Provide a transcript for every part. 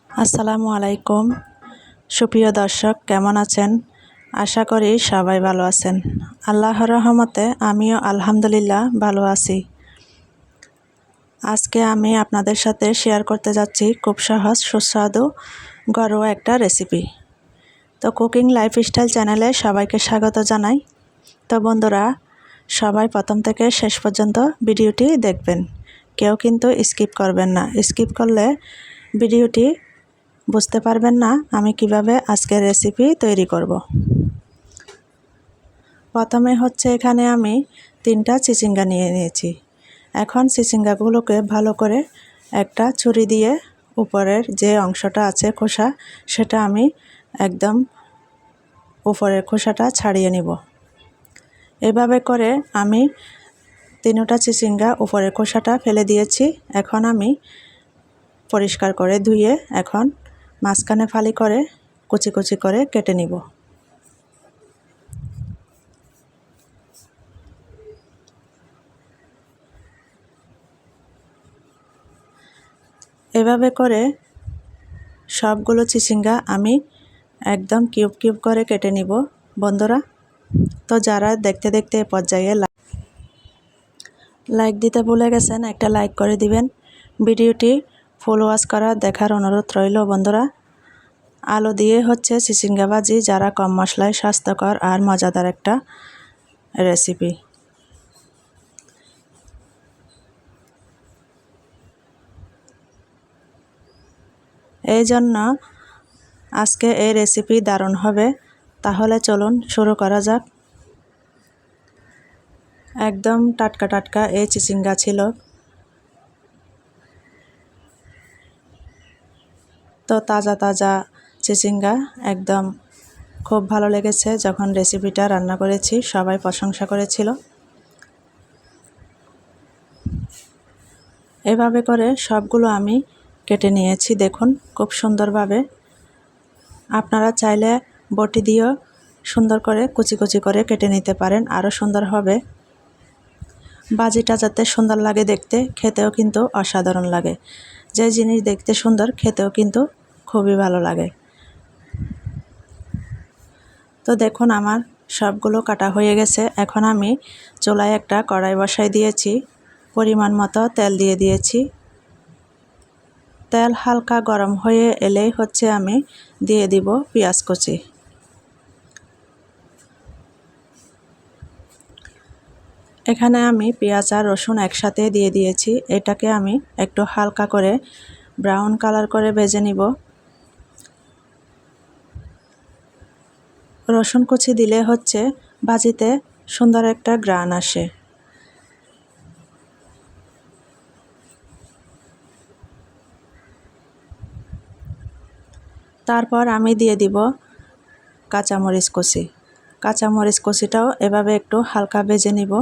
আসসালামু আলাইকুম। সুপ্রিয় দর্শক, কেমন আছেন? আশা করি সবাই ভালো আছেন। আল্লাহর রহমতে আমিও আলহামদুলিল্লাহ ভালো আছি। আজকে আমি আপনাদের সাথে শেয়ার করতে যাচ্ছি খুব সহজ সুস্বাদু ঘরোয়া একটা রেসিপি। তো কুকিং লাইফস্টাইল চ্যানেলে সবাইকে স্বাগত জানাই। তো বন্ধুরা, সবাই প্রথম থেকে শেষ পর্যন্ত ভিডিওটি দেখবেন, কেউ কিন্তু স্কিপ করবেন না। স্কিপ করলে ভিডিওটি বুঝতে পারবেন না আমি কিভাবে আজকের রেসিপি তৈরি করব। প্রথমে এখানে আমি 3টা চিচিঙ্গা নিয়ে নিয়েছি। এখন চিচিঙ্গাগুলোকে ভালো করে একটা ছুরি দিয়ে উপরের যে অংশটা আছে খোসা, সেটা আমি একদম উপরের খোসাটা ছাড়িয়ে নিব। এভাবে করে আমি 3টা চিচিঙ্গা উপরের খোসাটা ফেলে দিয়েছি। এখন আমি পরিষ্কার করে ধুয়ে এখন মাঝখানে ফালি করে কুচি কুচি করে কেটে নিব। এভাবে করে সবগুলো চিচিঙ্গা আমি একদম কিউব কিউব করে কেটে নিব বন্ধুরা। তো যারা দেখতে দেখতে পর্যায়ে লাইক দিতে ভুলে গেছেন, একটা লাইক করে দিবেন। ভিডিওটি ফুল ওয়াচ করা দেখার অনুরোধ রইল বন্ধুরা। আলু দিয়ে চিচিঙ্গা ভাজি, যারা কম মশলায় স্বাস্থ্যকর আর মজাদার একটা রেসিপি। এই জন্য আজকে এই রেসিপি দারুণ হবে। তাহলে চলুন শুরু করা যাক। একদম টাটকা টাটকা এই চিচিঙ্গা ছিল। তো তাজা তাজা চিচিঙ্গা একদম খুব ভালো লেগেছে। যখন রেসিপিটা রান্না করেছি সবাই প্রশংসা করেছিল। এভাবে করে সবগুলো আমি কেটে নিয়েছি, দেখুন খুব সুন্দরভাবে। আপনারা চাইলে বটি দিয়েও সুন্দর করে কুচি কুচি করে কেটে নিতে পারেন, আরও সুন্দর হবে। ভাজিটা যাতে সুন্দর লাগে দেখতে, খেতেও কিন্তু অসাধারণ লাগে। যে জিনিস দেখতে সুন্দর খেতেও কিন্তু খুবই ভালো লাগে। তো দেখুন আমার সবগুলো কাটা হয়ে গেছে। এখন আমি চুলায় একটা কড়াই বসাই দিয়েছি, পরিমাণ মতো তেল দিয়ে দিয়েছি। তেল হালকা গরম হয়ে এলেই আমি দিয়ে দিব পেঁয়াজ কুচি। এখানে আমি পেঁয়াজ আর রসুন একসাথে দিয়ে দিয়েছি। এটাকে আমি একটু হালকা করে ব্রাউন কালার করে ভেজে নিব। রসুন কুচি দিলে ভাজিতে সুন্দর একটা ঘ্রাণ আসে। তারপর আমি দিয়ে দিব কাঁচামরিচ কুচি। কাঁচামরিচ কুচিটাও এভাবে একটু হালকা ভেজে নিব।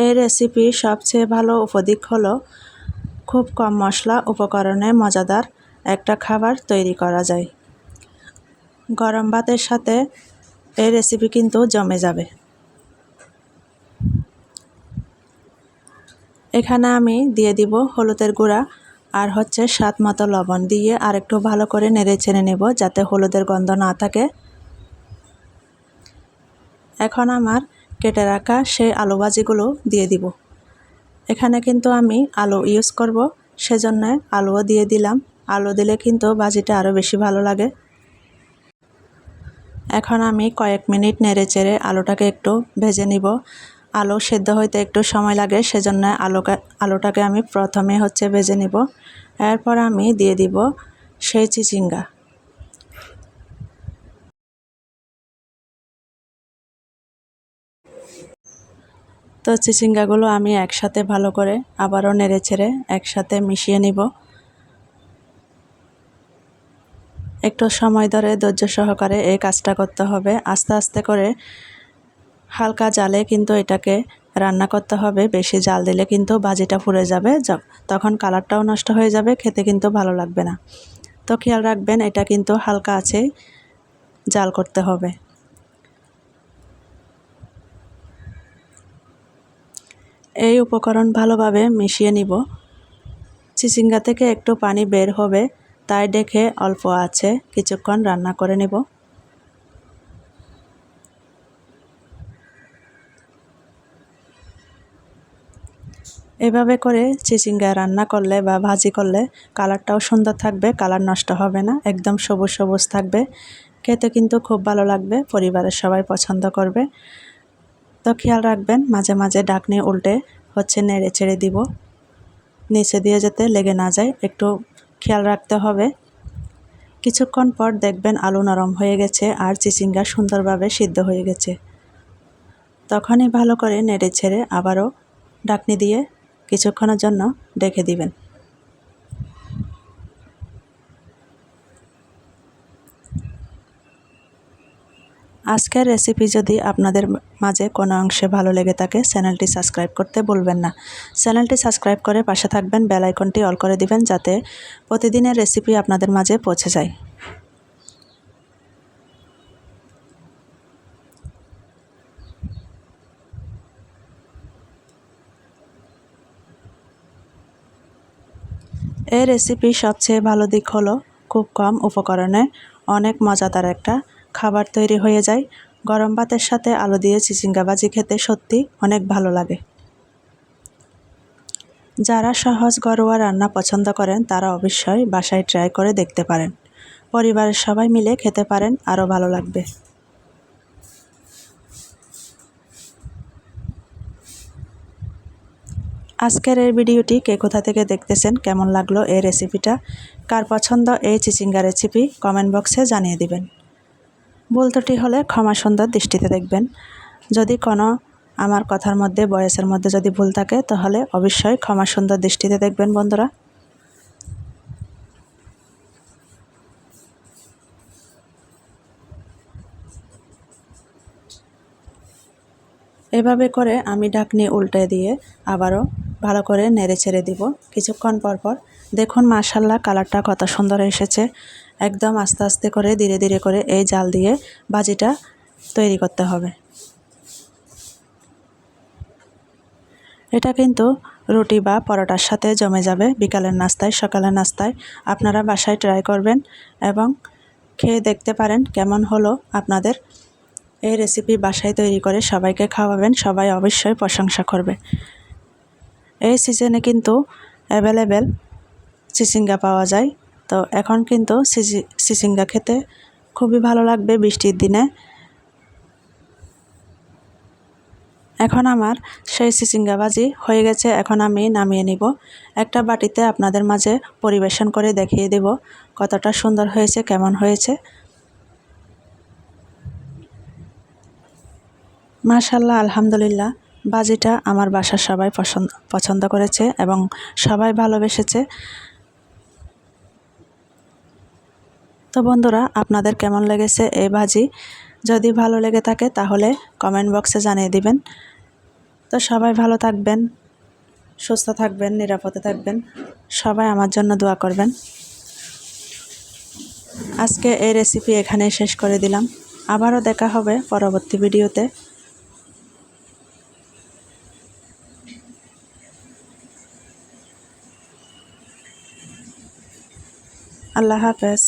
এই রেসিপি সবচেয়ে ভালো উপদিক হলো খুব কম মশলা উপকরণে মজাদার একটা খাবার তৈরি করা যায়। গরম ভাতের সাথে এই রেসিপি কিন্তু জমে যাবে। এখানে আমি দিয়ে দিব হলুদের গুঁড়া আর স্বাদ মতো লবণ দিয়ে আর একটু ভালো করে নেড়ে চেড়ে নেব, যাতে হলুদের গন্ধ না থাকে। এখন আমার কেটে রাখা সেই আলু ভাজিগুলো দিয়ে দিব। এখানে কিন্তু আমি আলু ইউজ করব, সেজন্য আলুও দিয়ে দিলাম। আলু দিলে কিন্তু ভাজিটা আরও বেশি ভালো লাগে। এখন আমি কয়েক মিনিট নেড়ে চেড়ে আলুটাকে একটু ভেজে নিব। আলু সেদ্ধ হইতে একটু সময় লাগে, সেজন্য আলুটাকে আমি প্রথমে ভেজে নিব। এরপর আমি দিয়ে দিব সেই চিচিঙ্গা। তো চিচিঙ্গাগুলো আমি একসাথে ভালো করে আবারও নেড়ে চেড়ে একসাথে মিশিয়ে নিব। একটু সময় ধরে ধৈর্য সহকারে এই কাজটা করতে হবে। আস্তে আস্তে করে হালকা জালে কিন্তু এটাকে রান্না করতে হবে। বেশি জাল দিলে কিন্তু ভাজিটা পুড়ে যাবে, তখন কালারটাও নষ্ট হয়ে যাবে, খেতে কিন্তু ভালো লাগবে না। তো খেয়াল রাখবেন, এটা কিন্তু হালকা আছে জাল করতে হবে। এই উপকরণ ভালোভাবে মিশিয়ে নিব। চিচিঙ্গা থেকে একটু পানি বের হবে, তাই দেখে অল্প আছে কিছুক্ষণ রান্না করে নেব। এভাবে করে চিচিঙ্গা রান্না করলে বা ভাজি করলে কালারটাও সুন্দর থাকবে, কালার নষ্ট হবে না, একদম সবুজ সবুজ থাকবে। খেতে কিন্তু খুব ভালো লাগবে, পরিবারের সবাই পছন্দ করবে। তো খেয়াল রাখবেন মাঝে মাঝে ঢাকনি উল্টে নেড়ে ছেড়ে দিব, নিচে দিয়ে যাতে লেগে না যায়, একটু খেয়াল রাখতে হবে। কিছুক্ষণ পর দেখবেন আলু নরম হয়ে গেছে আর চিচিঙ্গা সুন্দরভাবে সিদ্ধ হয়ে গেছে। তখনই ভালো করে নেড়ে ছেড়ে আবারও ঢাকনি দিয়ে কিছুক্ষণের জন্য ঢেকে দিবেন। আজকের রেসিপি যদি আপনাদের মাঝে কোনো অংশে ভালো লেগে থাকে, চ্যানেলটি সাবস্ক্রাইব করতে ভুলবেন না। চ্যানেলটি সাবস্ক্রাইব করে পাশে থাকবেন, বেল আইকনটি অল করে দিবেন যাতে প্রতিদিনের রেসিপি আপনাদের মাঝে পৌঁছে যায়। এই রেসিপির সবচেয়ে ভালো দিক হলো খুব কম উপকরণে অনেক মজাদার একটা খাবার তৈরি হয়ে যায়। গরম ভাতের সাথে আলু দিয়ে চিচিঙ্গা ভাজি খেতে সত্যি অনেক ভালো লাগে। যারা সহজ ঘরোয়া রান্না পছন্দ করেন তারা অবশ্যই বাসায় ট্রাই করে দেখতে পারেন। পরিবারের সবাই মিলে খেতে পারেন, আরও ভালো লাগবে। আজকের এই ভিডিওটি কে কোথা থেকে দেখতেছেন, কেমন লাগলো এই রেসিপিটা, কার পছন্দ এই চিচিঙ্গা রেসিপি কমেন্ট বক্সে জানিয়ে দিবেন। ভুল ত্রুটি হলে ক্ষমা সুন্দর দৃষ্টিতে দেখবেন। যদি কোনো আমার কথার মধ্যে ভয়েসের মধ্যে যদি ভুল থাকে তাহলে অবশ্যই ক্ষমা সুন্দর দৃষ্টিতে দেখবেন বন্ধুরা। এভাবে করে আমি ঢাকনি উল্টে দিয়ে আবারও ভালো করে নেড়ে ছেড়ে দিব কিছুক্ষণ পর পর। দেখুন মাশাআল্লাহ কালারটা কত সুন্দর এসেছে। একদম আস্তে আস্তে করে ধীরে ধীরে করে এই জাল দিয়ে ভাজিটা তৈরি করতে হবে। এটা কিন্তু রুটি বা পরোটার সাথে জমে যাবে, বিকালের নাস্তায়, সকালের নাস্তায় আপনারা বাসায় ট্রাই করবেন এবং খেয়ে দেখতে পারেন কেমন হলো আপনাদের। এই রেসিপি বাসায় তৈরি করে সবাইকে খাওয়াবেন, সবাই অবশ্যই প্রশংসা করবে। এই সিজনে কিন্তু অ্যাভেলেবেল চিচিঙ্গা পাওয়া যায়, তো এখন কিন্তু চিচিঙ্গা খেতে খুবই ভালো লাগবে বৃষ্টির দিনে। এখন আমার সেই চিচিঙ্গা ভাজি হয়ে গেছে, এখন আমি নামিয়ে নিব। একটা বাটিতে আপনাদের মাঝে পরিবেশন করে দেখিয়ে দেব কতটা সুন্দর হয়েছে, কেমন হয়েছে। মাশাআল্লাহ, আলহামদুলিল্লাহ, ভাজিটা আমার বাসার সবাই পছন্দ করেছে এবং সবাই ভালোবেসেছে। তো বন্ধুরা, আপনাদের কেমন লেগেছে এই ভাজি? যদি ভালো লেগে থাকে তাহলে কমেন্ট বক্সে জানিয়ে দিবেন। তো সবাই ভালো থাকবেন, সুস্থ থাকবেন, নিরাপদে থাকবেন, সবাই আমার জন্য দোয়া করবেন। আজকে এই রেসিপি এখানেই শেষ করে দিলাম। আবারও দেখা হবে পরবর্তী ভিডিওতে। আল্লাহ হাফেজ।